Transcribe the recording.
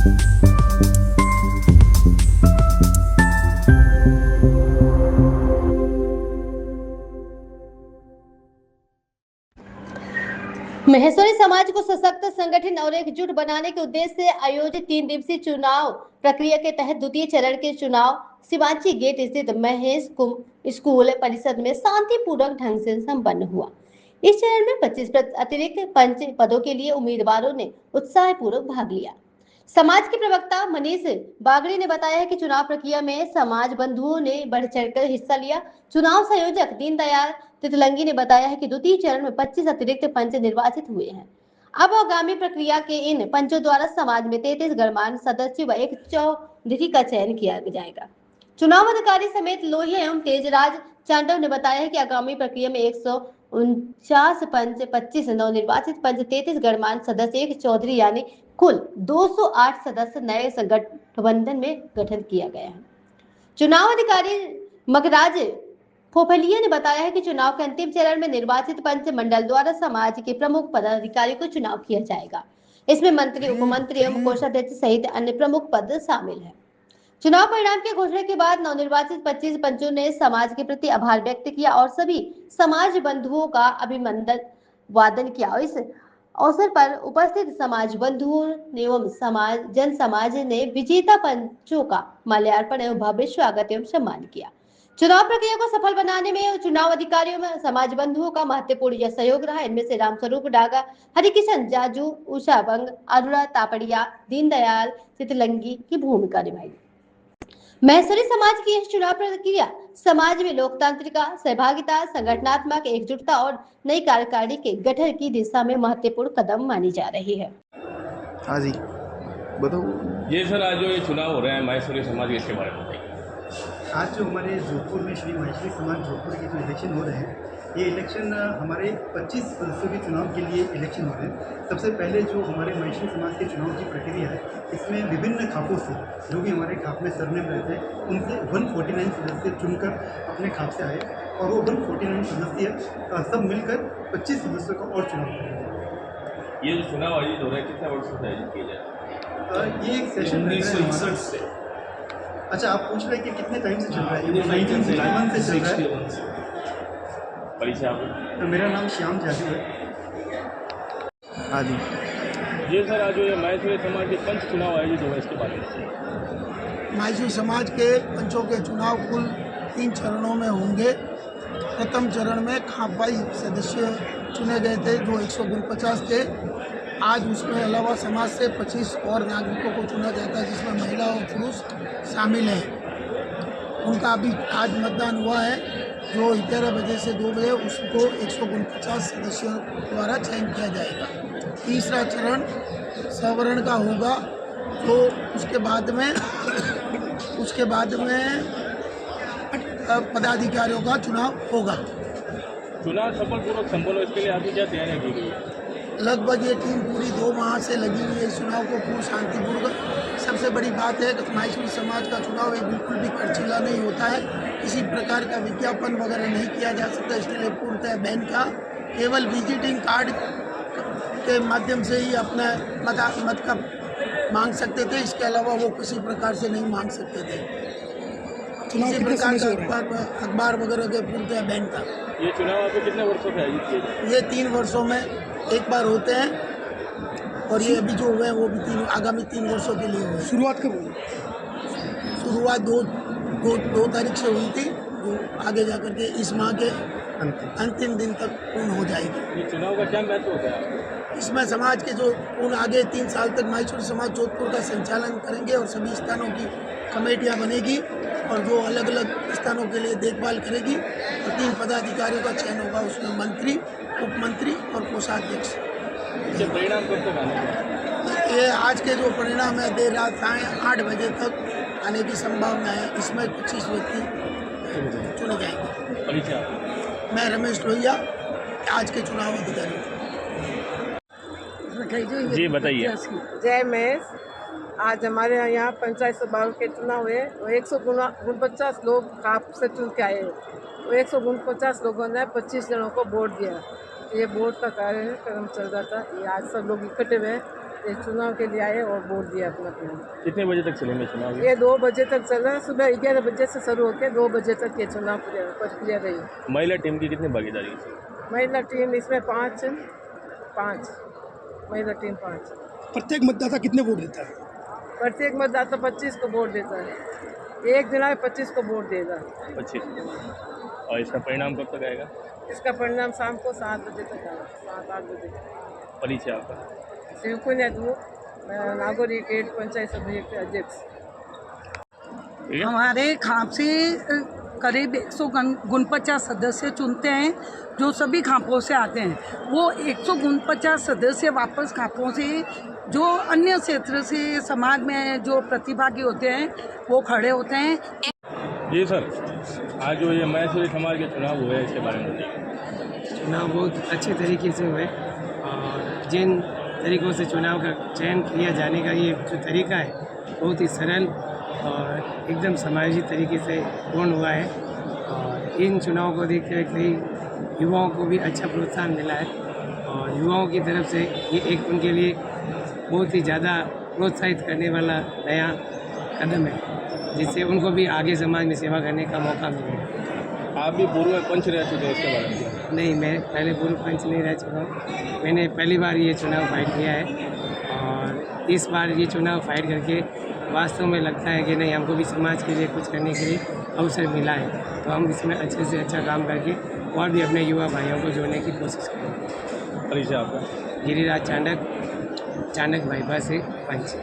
महेश्वरी समाज को सशक्त, संगठित और एकजुट बनाने के उद्देश्य से आयोजित 3 दिवसीय चुनाव प्रक्रिया के तहत द्वितीय चरण के चुनाव शिवांची गेट स्थित महेश स्कूल परिसर में शांतिपूर्वक ढंग से संपन्न हुआ। इस चरण में 25 अतिरिक्त पंच पदों के लिए उम्मीदवारों ने उत्साहपूर्वक भाग लिया। समाज के प्रवक्ता मनीष बागड़ी ने बताया है कि चुनाव प्रक्रिया में समाज बंधुओं ने बढ़ चढ़कर हिस्सा लिया। चुनाव संयोजक दीनदयाल तितलंगी ने बताया है कि द्वितीय चरण में 25 अतिरिक्त पंच निर्वाचित हुए हैं। अब आगामी प्रक्रिया के इन पंचों द्वारा समाज में 33 गणमान्य सदस्य व एक चौधरी का चयन किया जाएगा। चुनाव अधिकारी समेत लोहिया एवं तेजराज चांडव ने बताया है कि आगामी प्रक्रिया में 149 पंच, 25 नवनिर्वाचित पंच, 33 गणमान्य सदस्य, एक चौधरी यानी कुल 208 सदस्य नए गठबंधन में गठन किया गया है। चुनाव अधिकारी मगराज फोफलिया ने बताया है कि चुनाव के अंतिम चरण में निर्वाचित पंच मंडल द्वारा समाज के प्रमुख पदाधिकारी को चुनाव किया जाएगा। इसमें मंत्री, उपमंत्री एवं कोषाध्यक्ष सहित अन्य प्रमुख पद शामिल हैं। चुनाव परिणाम की घोषणा के बाद नवनिर्वाचित 25 पंचों ने समाज के प्रति आभार व्यक्त किया और सभी समाज बंधुओं का अभिनंदन वादन किया। इस अवसर पर उपस्थित समाज बंधुओं एवं जन समाज ने विजेता पंचों का माल्यार्पण एवं भव्य स्वागत एवं सम्मान किया। चुनाव प्रक्रिया को सफल बनाने में चुनाव अधिकारियों में समाज बंधुओं का महत्वपूर्ण सहयोग रहा। इनमें से रामस्वरूप डागा, हरिकिशन जाजू, उषा बंग, अरुणा तापड़िया, दीनदयाल तितलंगी की भूमिका निभाई। महेश्वरी समाज की यह चुनाव प्रक्रिया समाज में लोकतांत्रिक सहभागिता, संगठनात्मक एकजुटता और नई कार्यकारिणी के गठन की दिशा में महत्वपूर्ण कदम मानी जा रही है। हाँ जी, बताओ। ये सर, आज जो ये चुनाव हो रहे हैं महेश्वरी समाज के, इसके बारे में बताइए। आज जो हमारे जोधपुर में श्री महेश्वरी समाज जोधपुर के जो इलेक्शन हो रहे हैं, ये इलेक्शन हमारे 25 सदस्यों के चुनाव के लिए इलेक्शन हो रहे हैं। सबसे पहले जो हमारे महेश्वरी समाज के चुनाव की प्रक्रिया है, इसमें विभिन्न खापों से जो भी हमारे खाप में सरनेम रहते हैं, उनसे 149 सदस्य चुनकर अपने खाप से आए और वो 149 सदस्य सब मिलकर 25 सदस्यों का और चुनाव करेंगे। ये जो चुनाव आयोजित हो रहा है, कितने वर्षों से आयोजित किया जाए? ये एक सेशन 1961 से। अच्छा, आप पूछ रहे हैं कि कितने टाइम से चल रहा है? 1961 से चल रहा है। परिचय आप? तो मेरा नाम श्याम जाजू है। हाँ जी। ये सर, आज जो ये महेश्वरी समाज के पंच चुनाव आयोजित हुआ, इसके बारे में? महेश्वरी समाज के पंचों के चुनाव कुल 3 चरणों में होंगे। प्रथम चरण में खापाई सदस्य चुने गए थे जो 149 थे। आज उसमें अलावा समाज से 25 और नागरिकों को चुना जाता है, जिसमें महिला और पुरुष शामिल हैं। उनका अभी आज मतदान हुआ है, जो 11 बजे से 2 बजे उसको 149 सदस्यों द्वारा चयन किया जाएगा। तीसरा चरण सवर्ण का होगा, तो उसके बाद में पदाधिकारियों का चुनाव होगा। चुनाव सफलपूर्वक संपन्न हो, इसके लिए आपकी क्या तैयारी की गई है? लगभग ये टीम पूरी 2 माह से लगी हुई है इस चुनाव को पूर्ण शांतिपूर्वक। सबसे बड़ी बात है कि महेश्वरी समाज का चुनाव एक बिल्कुल भी खर्चीला नहीं होता है। किसी प्रकार का विज्ञापन वगैरह नहीं किया जा सकता। इसके लिए पूर्णतः बैन का केवल विजिटिंग कार्ड के माध्यम से ही अपना मत का मांग सकते थे। इसके अलावा वो किसी प्रकार से नहीं मांग सकते थे। किसी प्रकार का अखबार वगैरह के पूर्णतः बैन था। ये चुनाव आपको कितने वर्षों से आयोजित किए जाते हैं? ये 3 वर्षों में एक बार होते हैं और ये अभी जो हुए हैं वो भी आगामी 3 वर्षों के लिए हुए। शुरुआत कब हुई? शुरुआत 2 तारीख से हुई थी, जो आगे जाकर के इस माह के अंतिम दिन तक पूर्ण हो जाएगी। ये चुनाव का क्या महत्व होता है? इसमें समाज के जो पूर्ण आगे 3 साल तक महेश्वरी समाज जोधपुर का संचालन करेंगे और सभी स्थानों की कमेटियां बनेगी और जो अलग अलग स्थानों के लिए देखभाल करेगी और 3 पदाधिकारियों का चयन होगा, उसमें मंत्री, उपमंत्री और कोषाध्यक्ष। इसके परिणाम कब तक आने? ये आज के जो परिणाम है देर रात आए 8 बजे तक आने की संभावना है। इसमें 25 व्यक्ति चुने जाएंगे। परिचय? मैं रमेश लोहिया, आज के चुनाव अधिकारी। जी बताइए। जय महेश। आज हमारे यहाँ पंचायत सभा के चुनाव हुए, 149 लोग खाप से चुन के आए। 149 लोगों ने 25 जनों को वोट दिया। ये वोट का कार्यक्रम चल रहा था। ये आज सब लोग इकट्ठे हुए ये चुनाव के लिए आए और वोट दिया अपना अपना। कितने बजे तक चलेंगे चुनाव ये 2 बजे तक चल रहा है, सुबह 11 बजे से शुरू होकर 2 बजे तक ये चुनाव प्रक्रिया रही। महिला टीम की कितनी भागीदारी है? महिला टीम इसमें 5 महिला टीम 5। प्रत्येक मतदाता कितने वोट देता है? प्रत्येक मतदाता 25 को वोट देता है। एक दिन आए 25 को वोट देगा। 25। और इसका परिणाम कब तक आएगा? इसका परिणाम शाम को 7 बजे तक आएगा, 7-8 बजे तक। परिचय आपका? शिवकुन यादव, नागौरी गेट पंचायत समिति के अध्यक्ष। हमारे खाप से करीब 149 सदस्य चुनते हैं जो सभी खापों से आते हैं। वो 149 सदस्य वापस खापों से जो अन्य क्षेत्र से समाज में जो प्रतिभागी होते हैं वो खड़े होते हैं। जी सर, आज जो ये मैसूरी समाज के चुनाव हुए इसके बारे में बताइए। चुनाव बहुत अच्छे तरीके से हुए और जिन तरीक़ों से चुनाव का चयन किया जाने का ये जो तरीका है बहुत ही सरल और एकदम समाजी तरीके से पूर्ण हुआ है। और इन चुनाव को देखते हुए कई युवाओं को भी अच्छा प्रोत्साहन मिला है और युवाओं की तरफ से ये एक उनके लिए बहुत ही ज़्यादा प्रोत्साहित करने वाला नया कदम है, जिससे उनको भी आगे समाज में सेवा करने का मौका मिले। आप भी पूर्व पंच रह चुके हैं, इसके बारे में? नहीं, मैं पहले पूर्व पंच नहीं रह चुका हूँ। मैंने पहली बार ये चुनाव फाइट किया है और इस बार ये चुनाव फाइट करके वास्तव में लगता है कि नहीं, हमको भी समाज के लिए कुछ करने के लिए अवसर मिला है, तो हम इसमें अच्छे से अच्छा काम करके और भी अपने युवा भाइयों को जोड़ने की कोशिश करेंगे। परिचय आपका? गिरिराज चाणक, चाणक भाईपा से पंच।